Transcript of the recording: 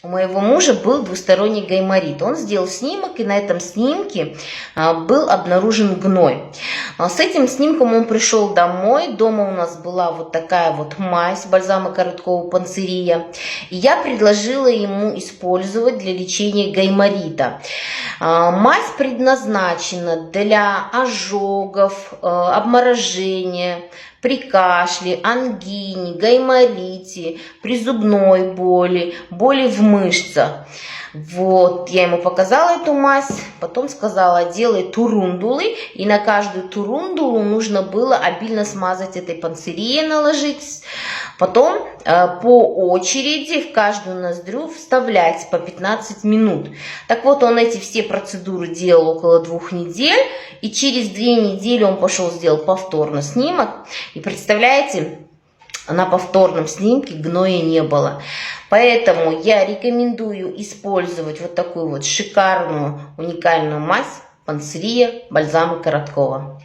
У моего мужа был двусторонний гайморит. Он сделал снимок, и на этом снимке был обнаружен гной. С этим снимком он пришел домой. Дома у нас была вот такая вот мазь бальзама короткого панцирия. И я предложила ему использовать для лечения гайморита. Мазь предназначена для ожогов, обморожения, при кашле, ангине, гайморите, при зубной боли, боли в мышцах. Вот, я ему показала эту мазь, потом сказала, делай турундулы, и на каждую турундулу нужно было обильно смазать этой панцирией, наложить. Потом по очереди в каждую ноздрю вставлять по 15 минут. Так вот, он эти все процедуры делал около 2 недель, и через 2 недели он пошел, сделал повторно снимок. И представляете, на повторном снимке гноя не было. Поэтому я рекомендую использовать вот такую вот шикарную, уникальную мазь панцирия бальзама Короткова.